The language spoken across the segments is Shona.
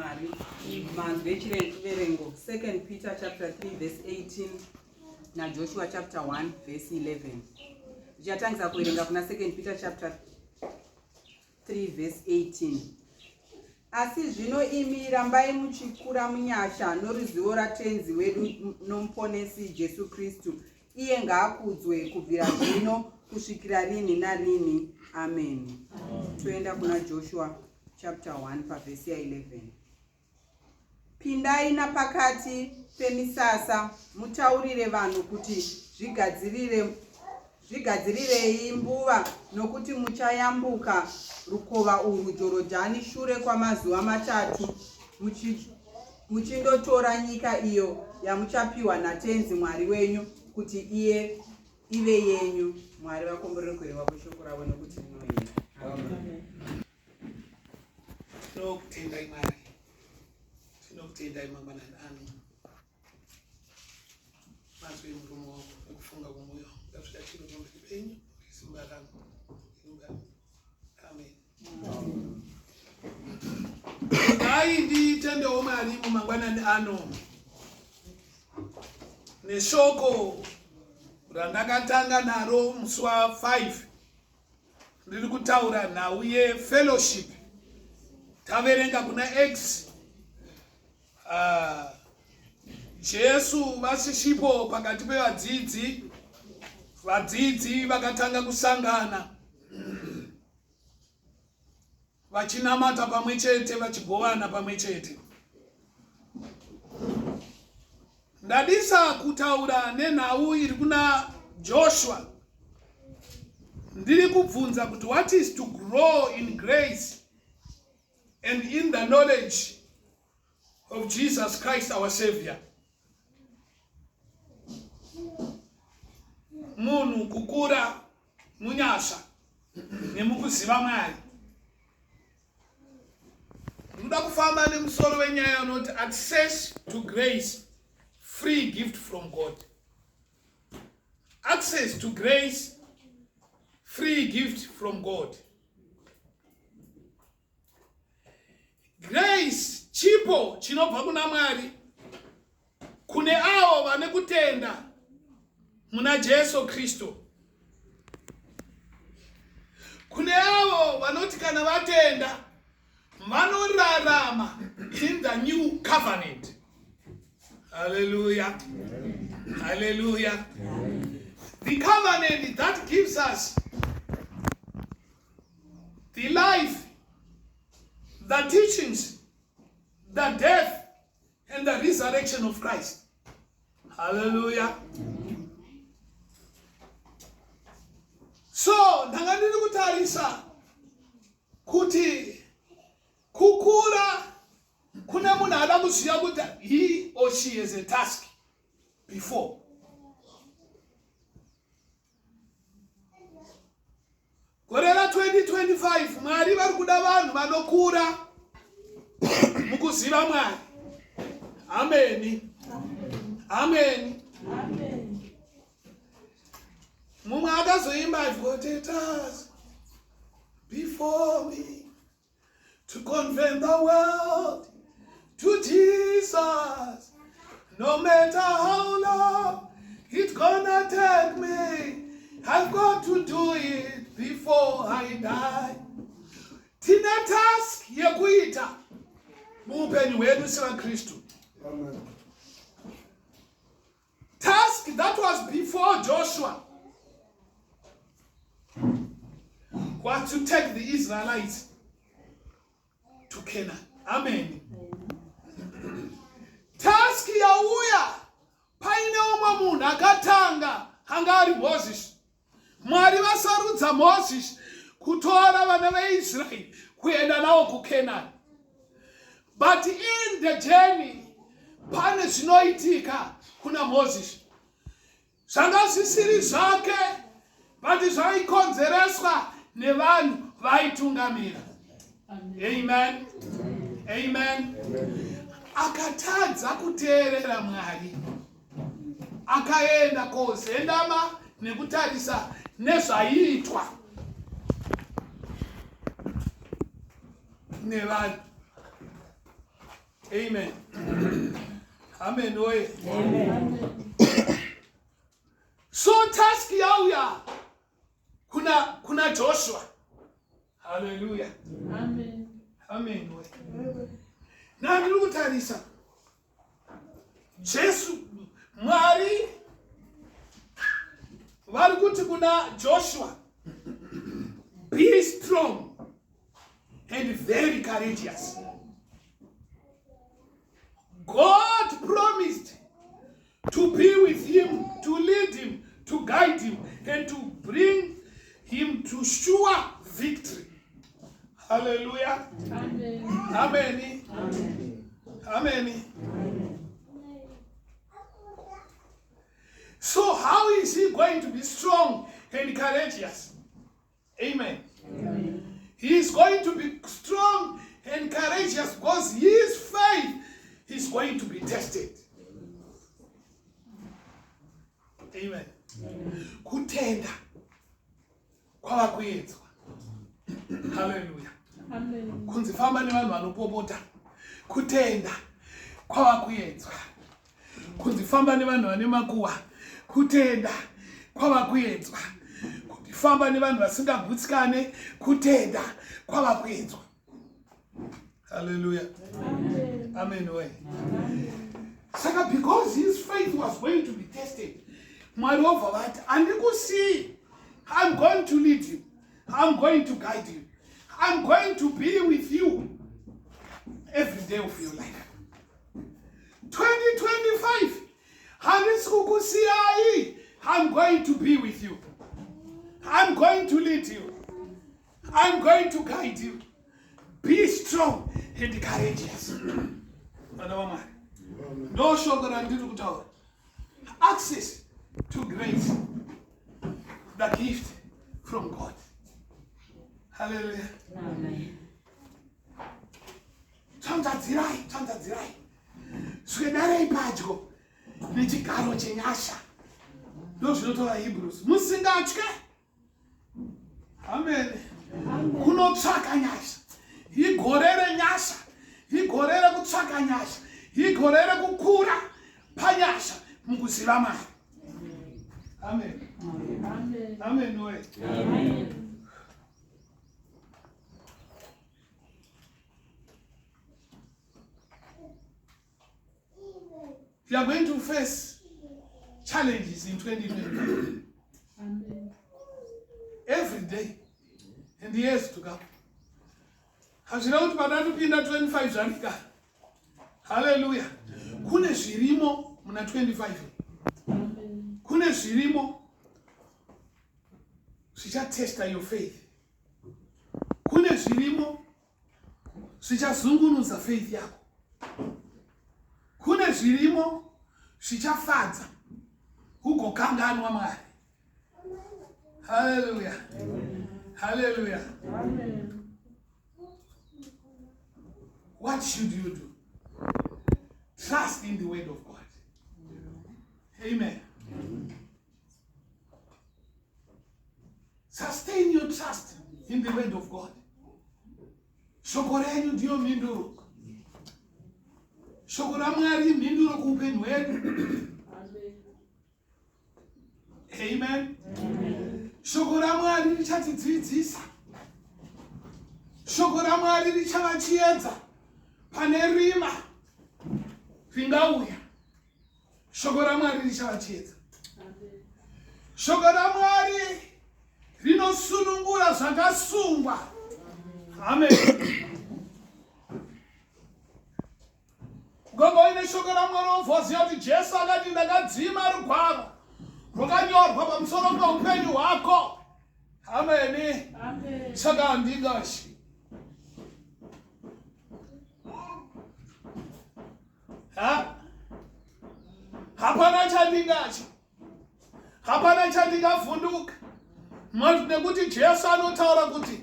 Mwari. Manzwi echiverengo 2 Peter chapter 3 verse 18 na Joshua chapter 1 verse 11. Ndichatangisa kuverenga kuna 2 Peter chapter 3 verse 18. Asi zvino imi rambai muchikura munyasha noruzivo ratenzi wedu nomuponesi Jesu Kristu, iye ngaakudzwe kubvira zvino kusvikira rini narini. Amen. Toenda kuna Joshua chapter 1 verse 11. Pindai napakati pemisasa mutaurire vanhu kuti zvigadzirirei mbuva, nokuti muchayambuka rukova urwu Jorodhani shure kwamazuva matatu muchindotora nyika iyo yamuchapiwa natenzi Mwari wenyu kuti ive yenyu. Mwari vakomborere kuverenga kweshoko ravo nokuti rinoenda. Amen. Tinokutendai Mwari, tinokutendai mangwanani ano. Mazwi emuromo wako nekufunga kwomwoyo ngazvida chiro pamberi penyu isimba rangu. Amen. Dai nditendewo Mwari mumangwanani ano neshoko randakatanga naro musi wa5 ndiri kutaura nhau yefellowship. Taverenga kuna Acts. Jesu vasishipo pakati pevadzidzi. Vadzidzi vakatanga kusangana vachinamata pamwe chete, vachigovana pamwe chete. Ndadisa kutaura nenhau iri kuna Joshua. Ndiri kubvunza kuti what is to grow in grace and in the knowledge of Jesus Christ our Savior. Munhu kukura munyasha nemukuziva Mwari. Ndoda kufamba nemusoro wenyaya unoti access to grace, free gift from God. Access to grace, free gift from God. Grace chipo chinobva kuna Mwari kune avo vane kutenda muna Jesu Kristu. Kune avo vanoti kana vatenda vanorarama in the new covenant. Hallelujah. Hallelujah. The covenant that gives us the life, the teachings, the death, and the resurrection of Christ. Hallelujah. So, ndangandiri kutarisa kuti kukura kuna munhu ada kuziva kuti he or she has a task before. Gore ra 2025 Mwari vari kuda vanhu vanokura mukuziva Mwari. Amen. Amen. Amen. Mumwe akazoimba, I've got a task before me to convert the world to Jesus. No matter how long it's gonna take me, I've got to do it before I die. Tina task yekuita muupenyu hwedu sevaKristu. Amen. Task that was before Joshua was to take the Israelites to Canaan. Amen. Task yauya paine umwe munhu akatanga hangari Moses. Mwari vasarudza Moses kutora vana veIsraeri kuenda navo kuCanaan. But in the journey pane zvinoitika kuna Moses. Zvanga zvisiri zvake, but zvaikonzereswa nevanhu vaitungamira. Amen. Amen. Akatadza kuteerera Mwari. Akaenda kozendama nekutarisa nezvaiitwa nevanhu. Amen. Amen. Oye. Amen. So task yauya kuna Joshua. Hallelujah. Amen. Amen. Na ndiri kutarisa Jesu Mwari vari kuti kuna Joshua, be strong and very courageous. God promised to be with him, to lead him, to guide him, and to bring him to sure victory. Hallelujah. Amen. Amen. Amen. So how is he going to be strong and courageous? Amen. He is going to be strong and courageous because his faith is going to be tested. Amen. Kutenda kwava kuedzwa. Hallelujah. Amen. Kunzifamba nevanhu vanopopota. Kutenda kwava kuedzwa. Kunzifamba nevanhu vane makuhwa. Kutenda kwava kuedzwa. Kufamba nevanhu vasingagutsikane. Kutenda kwava kuedzwa. Hallelujah. Amen. Amen. Saka because his faith was going to be tested, moreover that, and you could see, I'm going to lead you, I'm going to guide you, I'm going to be with you every day of your life. 2025, I'm going to be with you, I'm going to lead you, I'm going to guide you. Be strong and courageous. No sugar and little tower. Access to grace. The gift from God. Hallelujah. Amen. Chantadzirai. Swedarei padyo. Nechigaro chenyasha. Ndozvinotaura Hebrews. Musingatye. Amen. Kunotsvaka nyasha. Igorere nyasha. Igorere kutsvaka nyasha. Igorere kukura panyasha mukuziva Mwari. Amen. Amen. Amen. Amen. You are going to face challenges in 2020. Amen. Every day in the years to come. Hazvina kuti patatopinda 25 zvanika. Hallelujah. Kune zvirimo muna 25. Amen. Kune zvirimo zvichatesta your faith. Kune zvirimo zvichazungunudza faith yako. Kune zvirimo zvichafadza ugokanganwa Mwari. Hallelujah. Hallelujah. Amen. What should you do? Trust in the word of God. Amen. Sustain your trust in the word of God. Shoko renyu ndiyo mhinduro. Shoko raMwari mhinduro kuupenyu hwedu. Amen. Shoko raMwari richatidzidzisa. Shoko raMwari richava chiedza pane rima ringauya. Shoko raMwari richava chiedza. Shoko raMwari rinosunungura zvakasungwa. Amen. Gogo ine shoko raMwari woziva kuti Jesu akati ndakadzima rugwaro rwakanyorwa pamusoro peupenyu hwako. Amen. Amen. Saka handingashi. Hapana chandingachi. Hapana chandingavhunduka. Nekuti Jesu anotaura kuti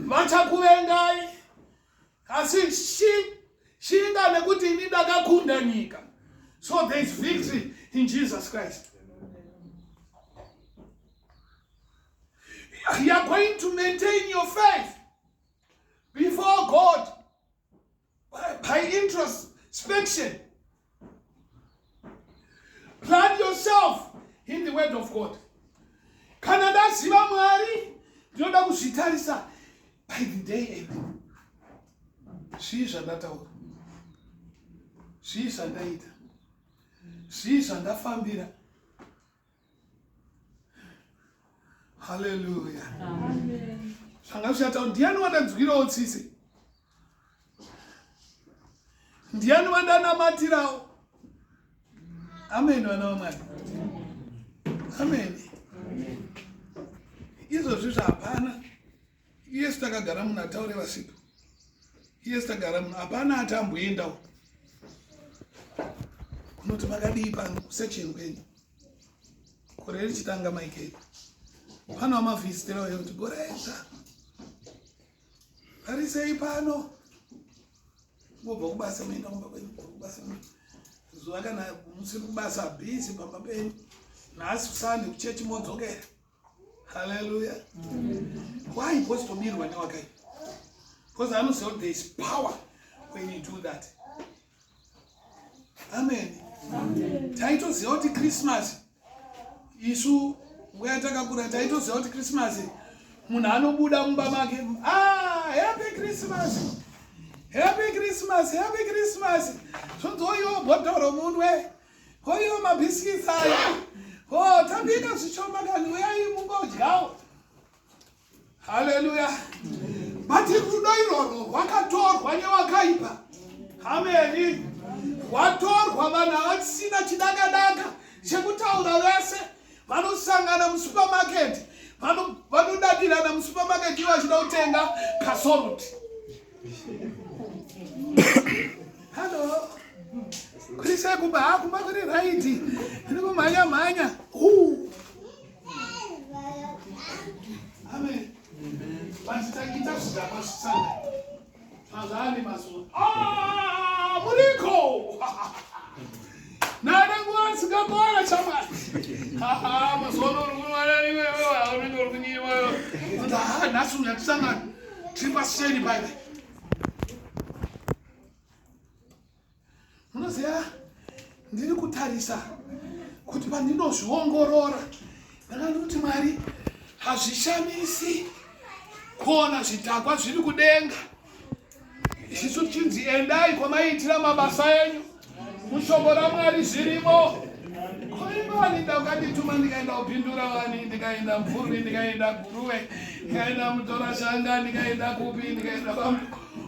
vachakuvengai. Asi shinga nekuti ini ndakakunda nyika. So there is victory in Jesus Christ. You are going to maintain your faith before God by introspection. Plant yourself in the word of God. Kana ndaziva Mwari, ndinoda kuzvitarisa by the day end. Zvii zvandataura, zvii zvandaita, zvii zvandafambira. Hallelujah. Amen. Zvanga zvichata kuti ndiani wandanzwirawo tsitsi, ndiani wandanamatirawo. Amen, vana vaMwari. Amen. Izvozvi hapana. Yesu takagara munhu ataure vasipo. Yesu takagara munhu hapana atamboendawo kunoti makadii pano kusection kwenyu gore richitanga maikei. Pano amavhizitirawo yekuti gore rega arisei pano mobva kubasa muenda kumba kwenyu kubasa zuva kana musiri kubasa bhizi pamba penyu nhasi kusande kuchechi modzokera. Hallelujah. Why positobirwa newakai? Because I know there is power when you do that. Amen. Taitoziva kuti Christmas isu nguva takakura taitoziva kuti Christmas munhu anobuda mumba make, happy Christmas, happy Christmas, happy Christmas. Zvonzi oyo bhodhoro munwe, oyo mabhisikitsi aya, tabika zvichoma kani uyai mungodyawo. Hallelujah. But rudo iroro rwakatorwa newakaipa. Amen. Watorwa vanhu vatisina chidaka-daka chekutaura vese vanosangana musupermarket, vanodadirana musupermarket ivo vachida kutenga kasoroti. Hello. Kurisai kumba kuri raiti. Ndikumhanya-mhanya. Amen. Vachitaita zvidhakwa zvisanga. Mazvani mazuva. Muriko! Nada nguva sikakora chamwari. Mazuva uri unenge uri kunyiwa. Kuti nhasi unatisangana. Tiri paseni paipai. Munoziva ndiri kutarisa kuti pandinozviongorora ndakati kuti Mwari hazvishamisi kuona zvidhakwa zviri kudenga. Isu chinzi endai kwamaitira mabasa enyu, mushoko raMwari zvirimo. Koimani ndakandituma ndikaenda kupindura vani, ndikaenda Mvurwi, ndikaenda Guruwe, ndikaenda Mutorashanga, ndikaenda kupi, ndikaenda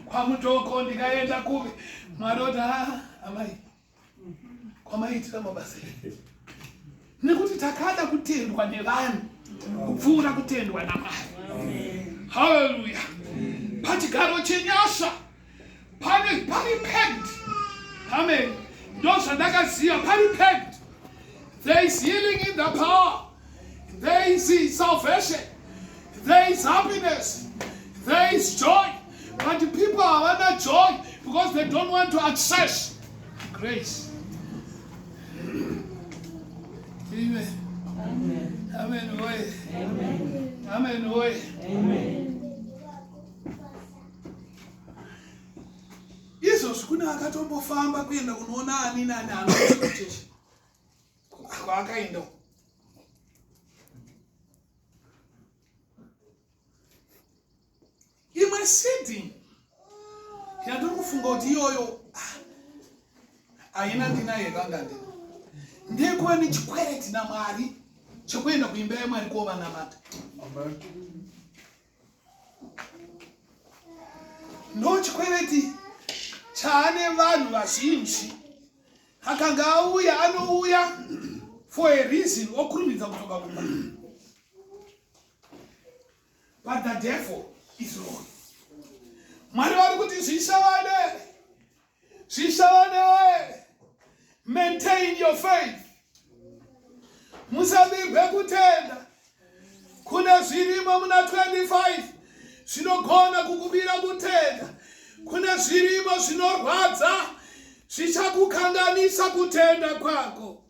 kwaMutoko, ndikaenda kupi. Mwari oti amai kwamaitira mabasa enyu. Nekuti takada kutendwa nevanhu kupfuura kutendwa naMwari. Hallelujah. Pachigaro chenyasha pari pegged. Amen. Ndozvandakaziva pari pegged. There is healing in the power. There is salvation. There is happiness. There is joy. But people are under joy because they don't want to access grace. Amen. Amen. Amen. Amen. Amen. Amen. Izvozvi kuna akatombofamba kuenda kunoona ani nani anochechi kwaakaenda. Imwe sitting yandiri kufunga kuti iyoyo haina ndina yekanga ndina ndekuva nechikwereti naMwari chekuenda kuimba yaMwari kovanamata. Ndo chikwereti chaane vanhu vazhinji. Akanga auya anouya for a reason okurumidza kutoka kumba. But the devil is wrong. Mwari vari kuti zvishavane maintain your faith. Musabirwe kutenda. Kuna zvirimo muna 25 zvinogona kukubira kutenda. Kuna zvirimo zvinorwadza zvichakukanganisa kutenda kwako.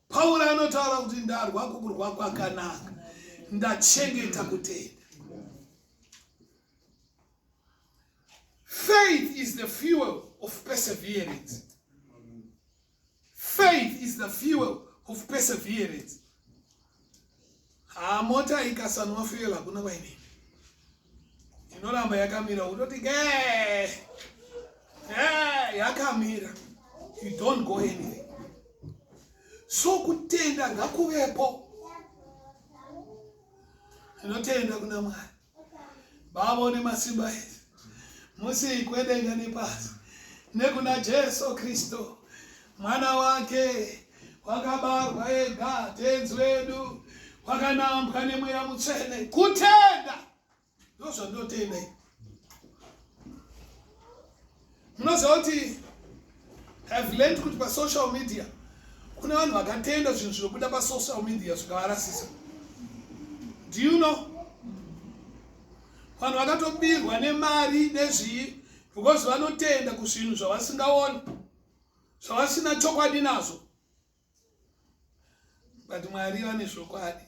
Pauro anotaura kuti ndarwa kukurwa kwakanaka, ndachengeta kutenda. Faith is the fuel of of perseverance. Faith is the fuel of perseverance. Mota ikasanwa fuel hakuna kwa nini. Inoramba yakamira utoti yakamira. You don't go anything. So kutenda ngakuvepo. Inotenda kuna Mwari. Baba ne masimba edu. Musi kwedenga nepasi. Nekuna Jesu Kristo. Mwana wake wakabarwa ega tenzi wedu wakanambwa nemweya mutsvene kutenda ndozvandotenda. Munoziva kuti I've learned kuti pasocial media kuna vanhu vakatenda zvinhu zvinobuda pasocial media zvikavarasisa. Do you know? Vanhu vakatobirwa nemari nezvii because vanotenda kuzvinhu zvavasingaoni, zvavasina chokwadi nazvo. But Mwari vane zvokwadi.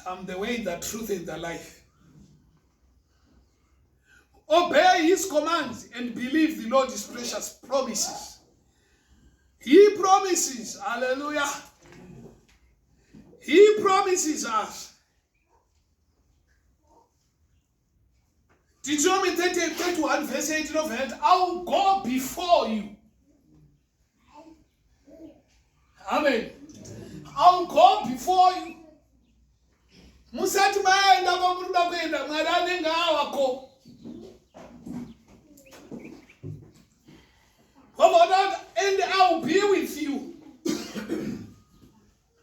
I'm the way, the truth, and the life. Obey his commands and believe the Lord's precious promises. He promises, hallelujah. He promises us. Deuteronomy 31 verse 18 of it, I will go before you. Amen. I will go before you. Musati maenda kwamuruda kuenda Mwari anenge awako. And I will be with you.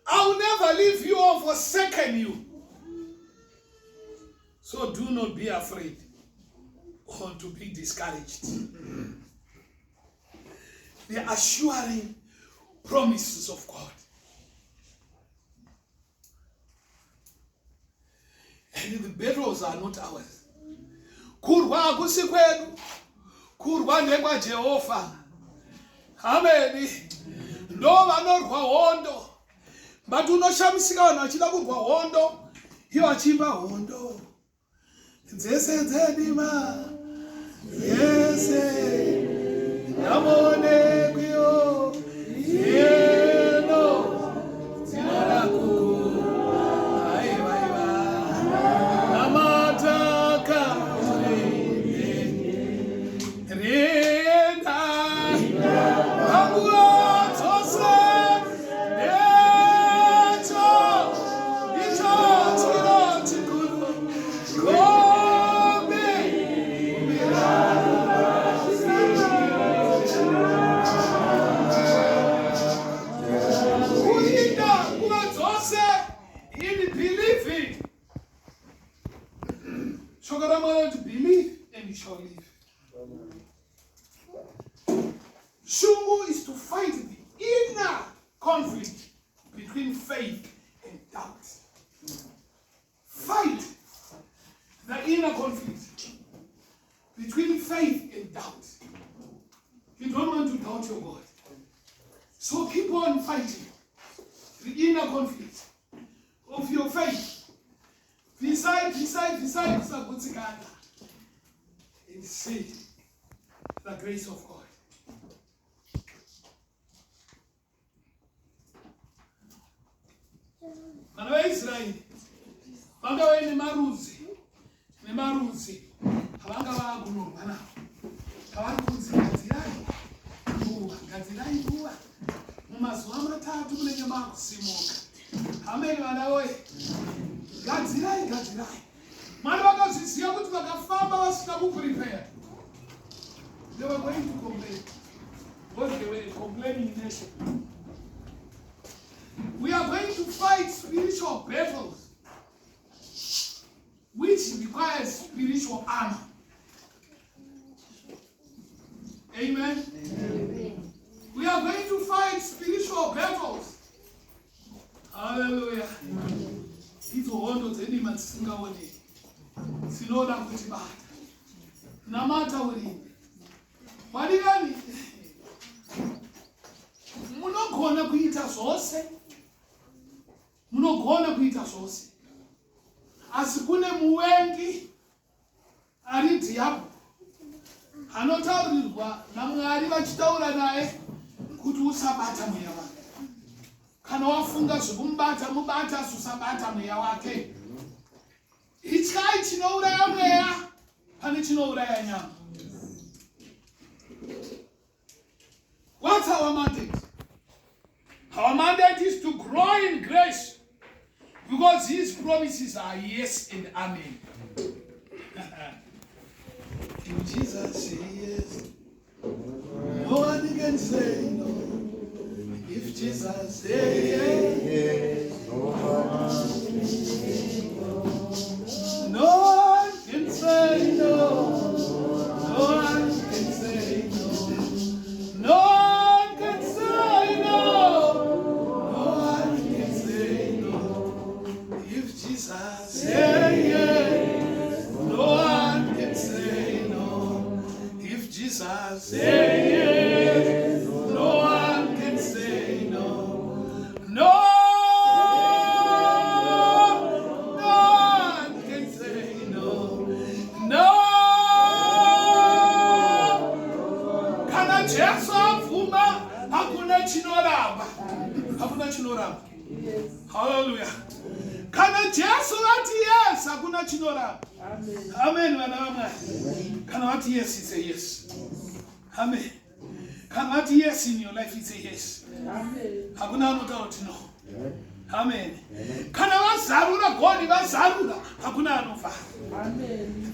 I will never leave you or forsake you. So do not be afraid or to be discouraged. The assuring promises of God. And the battles are not ours. Kurwa akusi kwedu. Kurwa ndekwa Jehova. Amen. Ndo vanorwa hondo. But unoshamisika vanhu vachida kurwa hondo. Ivo vachimba hondo. Dzese dzedima. Yese. Yamone kwiyo. Yeno. Zinara kuku. Aiva. Namataka. Renda. To believe and you shall live. Shungu is to fight the inner conflict between faith and doubt. Fight the inner conflict between faith and doubt. You don't want to doubt your God. So keep on fighting the inner conflict of your faith. Beside, and see the grace of God. Vana vaIsraeri vanga vaine nemarudzi avanga vaakunorwa navo. Kavari kunzi gadzirai nguva mumazuva matatu munenge maakusimuka. Amen vana woye. Gadzirai. Mwari vakazviziva kuti vakafamba vasina kuprepare. They were going to complain. Because they were a complaining nation. We are going to fight spiritual battles, which requires spiritual armor. Amen? Amen. We are going to fight spiritual battles. Hallelujah. It's hondo dzenima dzisingaoneki. Dzinoda kutibata. Namata urinde. Wadikani? Munogona kuita zvose. Asi kune muvengi ari diablo. Anotaurirwa naMwari vachitaura naye kuti usabata mweya wake. Kana wafunga zvekumubata, mubata usabata mweya wake. Ityai chinouraya mweya pane chinouraya nyama. What's our mandate? Our mandate is to grow in grace because his promises are yes and amen. If Jesus say yes, no one can say no. If Jesus say yes, no one can say no. No one can say no. No one can say no. No one can say no. If Jesus say yes, no one can say no. If Jesus say yes, no one can say no. No one can say no. No. Kana Jesu avuma hakuna chinoramba. Hakuna chinoramba. Hallelujah. Kana Jesu vati yes hakuna chinoramba. Amen. Vana vamwari. Kana vati yes, it's a yes. Amen. Kana vati yes in your life, it's a yes. Hakuna anotaura kuti no. Amen. Kana vazarura God vazarura hakuna anofa.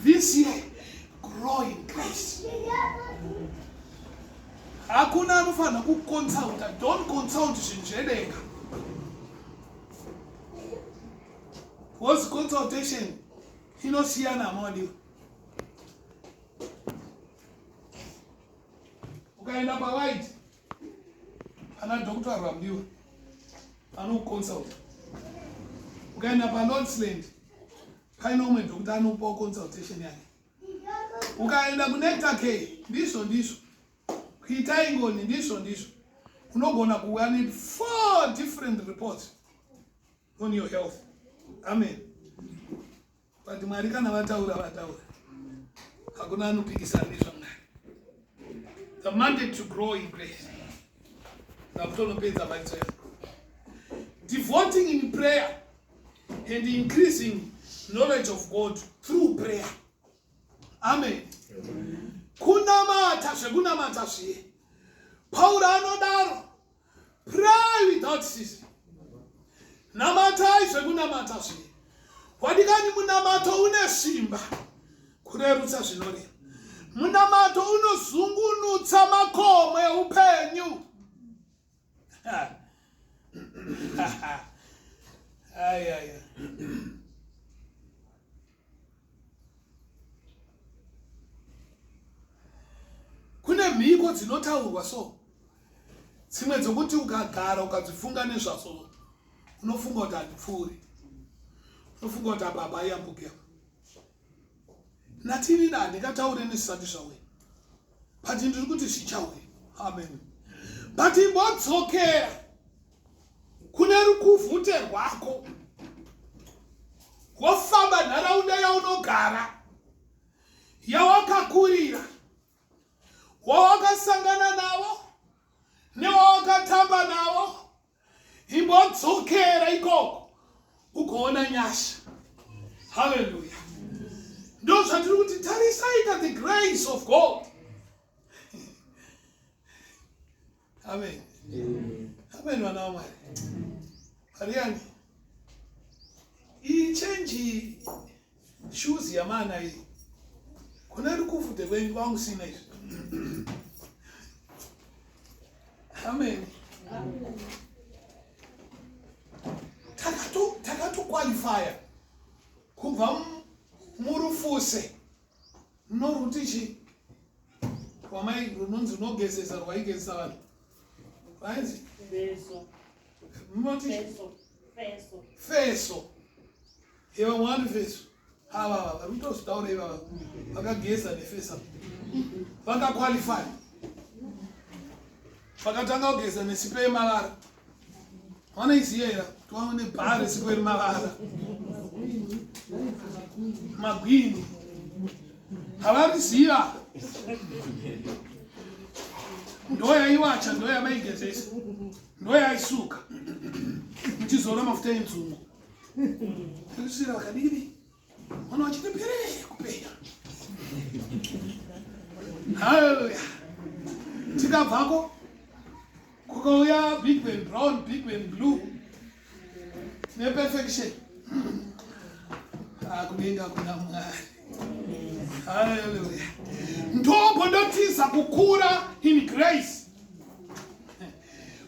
This year grow in grace. Hakuna anofana kuconsulta. Don't consult zvinzvedenga. What's consultation? Inosiyana modi. Ukaenda paWhite ana Dr. Ramdiwa anoconsult. Ukaenda paLordsland paino umwe doctor anopa consultation yake. Ukaenda kuNectar Care ndizvo kuita ingoni ndizvo unogona kuwa need 4 different reports on your health. Amen. But Mwari kana vataura hakuna anopikisana nezvaMwari. The mandate to grow in grace. Devoting in prayer and increasing knowledge of God through prayer. Amen. Kunamata zvekunamata zviye. Paul anodaro. Pray without ceasing. Namatai zvekunamata zviye. Wadikani munamato une simba. Kurerutsa zvinorema. Munamato unozungunutsa makomo eupenyu. Ay. Kune mhiko dzinotaurwa so. Dzimwe dzokuti ukagara ukadzifunga nezvaso unofunga kuti handipfuuri. Unofunga kuti baba ayambuke. Natini ndikataure nezvisati zvauya. But ndiri kuti zvichauya. Amen. But imbodzokera kune rukuvhute rwako. Wofamba nharaunda yaunogara. Yawakakurira. Wawakasangana navo. Newawakatamba navo. Imbodzokera ikoko. Ugoona nyasha. Hallelujah. Those are true to tarisai the grace of God. Amen. Amen. Wanaomari. Ariani. I change shoes ya mana hii. Kuna rukufute wengi wangu sina hizo. Amen. Takatu qualifier. Kubva murufuse. Norutichi. Kwamai runonzi nogezesa rwaigezesa vanhu. Vainzi? Feso. Iva mwari feso. Ava rutozitaura ivava vakageza nefesa. Vakaqualify. Vakatanga kugeza nesipo yemavara. Vanoiziva here tivaone bhaa resipo remavara. Magwini. Havariziva ndoyaiwacha ndoyamaigezesa ndoyaisuka muchizora mafuta enzungu kusira vakadini wana wachitepere kupeya. Haleluya. Tikabvako kukauya big man brown, big man blue neperfection. Kudenga kuna Mwari. Haleluya. Ndombo ndotiza kukura in grace.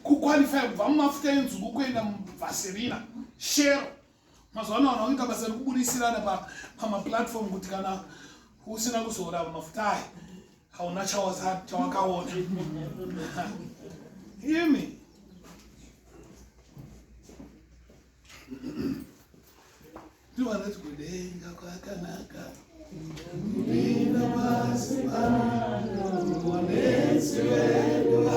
Kuqualify kubva mumafuta enzungu kuenda muvaserina shero. Mazuva ano vanoita basa rekuburisirana pamaplatform kuti kana usina kuzora mafuta aya hauna chawakaona. Imi ndiwanati kudenga kwakanaka kupinda pasi pano kuonesi wedu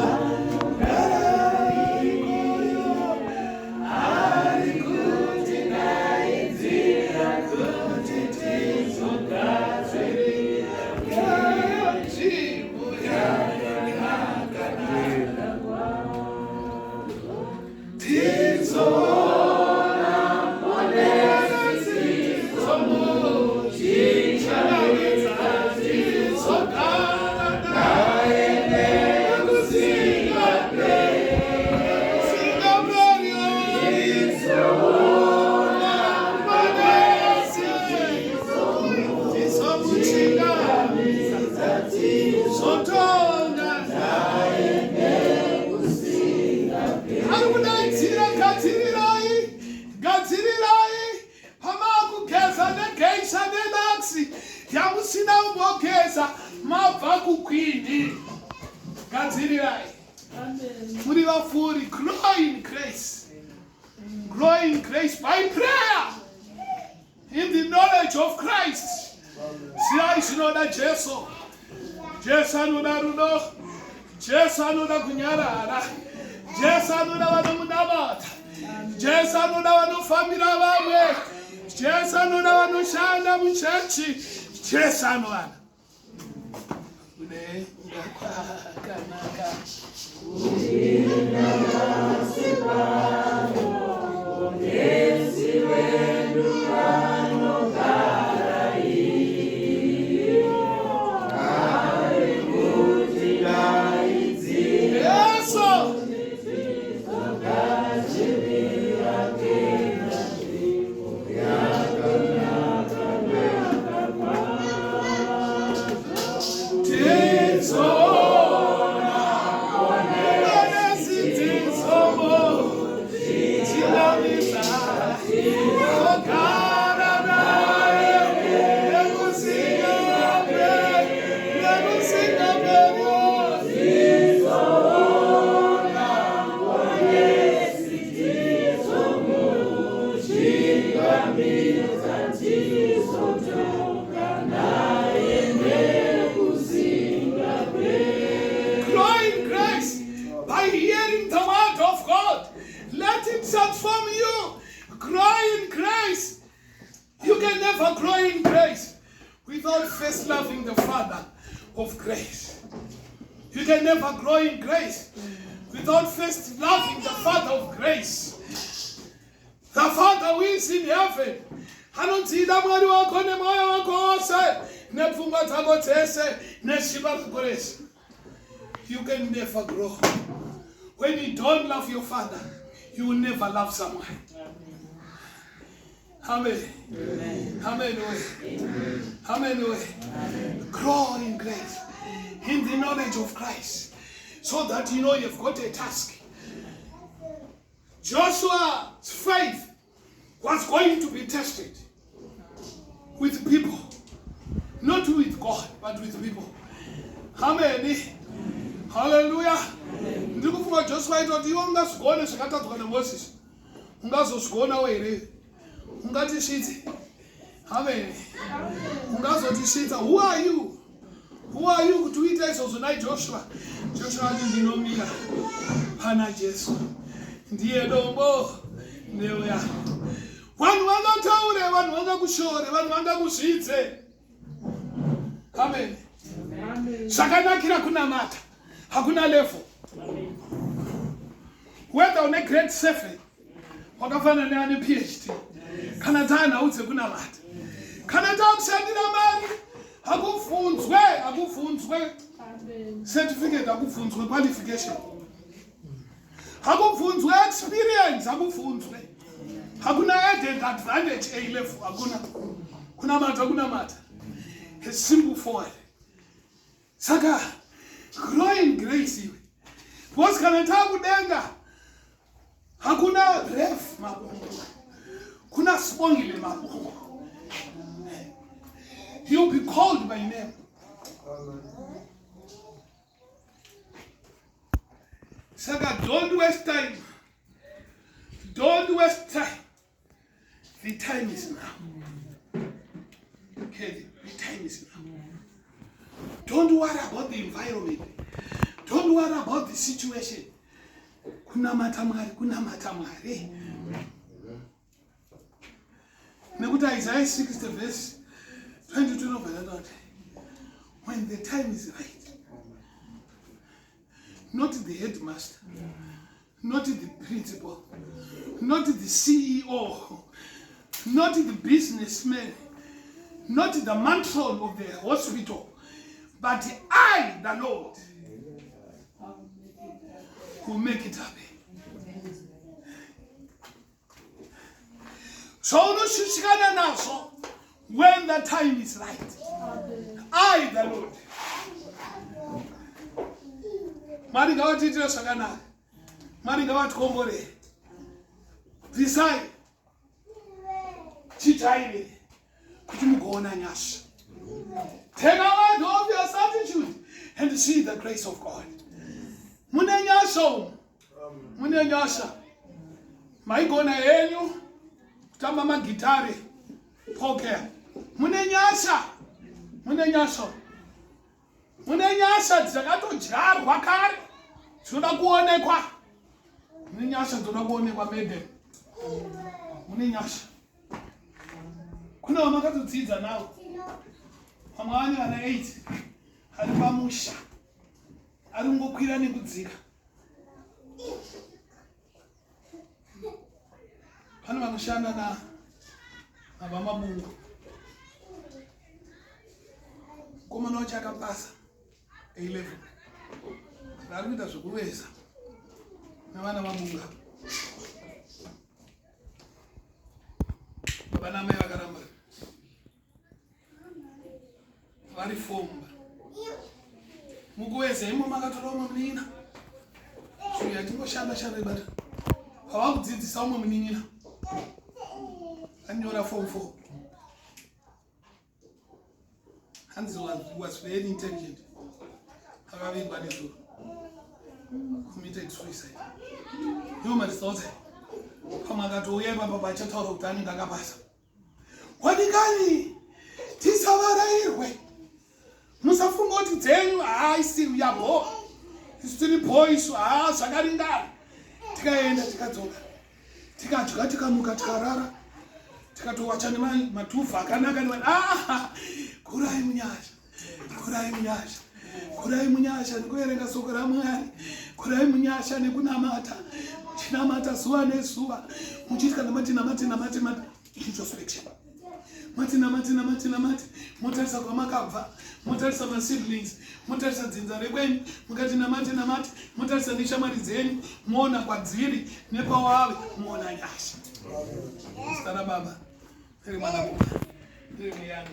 grow in grace by prayer in the knowledge of Christ. Siya isinoda Jesu anoda rudo, Jesu anoda kunyarara, Jesu anoda vanomunamata, Jesu anoda vanofambira vamwe, Jesu anoda vanoshanda muchechi, Jesu anoda kudenga kwakanaka kupinda pasi pano kuonesi wedu vanogara iyo ari kuti daidzire Yesu tizogadzirira kena nzvimbo yakanaka yakakwana transform you. Grow in grace. You can never grow in grace without first loving the Father of grace. You can never grow in grace without first loving the Father of grace. The Father who is in heaven. Anodzida mwari wako nemoyo wako wose nepfungwa dzako dzese neshiba rako rese. You can never grow. When you don't love your Father, you will never love someone. Amen. Amen. Amen. Grow in grace, in the knowledge of Christ, so that you know you've got a task. Joshua's faith was going to be tested with people, not with God, but with people. Amen. Hallelujah. Ndikufunga Joshua itoti iwe ungazigone zvakatadzwa naMoses ungazozvigonawo here ungatisvitse. Amen. Ungazotisvitsa. Who are you kuti uite izvozvo naJoshua? Joshua ati ndinomira pana Jesu, ndiye dombo neuya. Vanhu vangataure, vanhu vangakushore, vanhu vangakuzvidze. Amen. Amen. Zvakanakira kunamata. Hakuna level. Whether une grade 7 wakafana neane PhD. Kana tana udze kunamata. Kana takushandira mari hakufunzwe Amen. certificate, hakufunzwe qualification, hakufunzwe experience, hakufunzwe, hakuna added advantage A level, hakuna. Kunamata. A simple forward. Saka grow in grace iwe. Because kana takudenga hakuna ref mabongo. Kuna spongile mabongo. You'll be called by name. Saka, don't waste time. Don't waste time. The time is now. Okay, the time is now. Don't worry about the environment. Don't worry about the situation. Kunamata mwari. Nekuti Isaiah 60 verse 22 of the Lord. When the time is right, not the headmaster, not the principal, not the CEO, not the businessman, not the matron of the hospital, but I, the Lord, will make it happen. So no shishikana naso when the time is right. I, the Lord. Mari ngawatitira zvakanaka. Mari ngawatikombore. Bvisai. Chitaire. Kuti mugoona nyasha. Take out of your attitude and see the grace of God. Mune nyasha. Mune nyasha. Maigona yenyu. Kutamba magitare. Poker. Mune nyasha. Mune nyasha. Mune nyasha dzakatodyarwa kare. Dzinoda kuonekwa. Mune nyasha dzinoda kuonekwa mede. Mune nyasha. Kuna wamakatodzidza nawo. Pamwe vana 8 ari pamusha. Ari kungokwira nekudzika. Pane vanoshanda navamabungu. Komana wacho akapasa A11. Ari kuita zvokuveza navana vabunga. Baba namai vakaramba vari fomba. Mukuveza imo makatora umwe munin'ina. Zvimwe yatingoshanda bata. Pavakudzidzisa umwe munin'ina. Anyora form 4. Hans was very intelligent. Akavingwa nezuro. Committed suicide. Yoma risotse. Pamwe akatouya ipapa pachataura kuti anenge akapasa. Wadikani tisavarairwe. Musafunga kuti dzenyu we are bored. Tiri boys zvakaringana. Tikaenda tikadzoka. Tikadya tikamuka tikarara. Tikatowacha nematufa akanaka. Kurai munyasha nekuerenga soko raMwari. Kurai munyasha nekunamata. Muchinamata zuva nezuva. Muchiitya namati introspection. Mati. Motarisa kwamakabva. Motarisa masiblings. Motarisa dzinza rekwenyu. Mukati namati. Motarisa neshamwari dzenyu. Moona kwadziri nekwawawe. Moona nyasha. Zita raBaba. Riri Mwana Riri Mweya.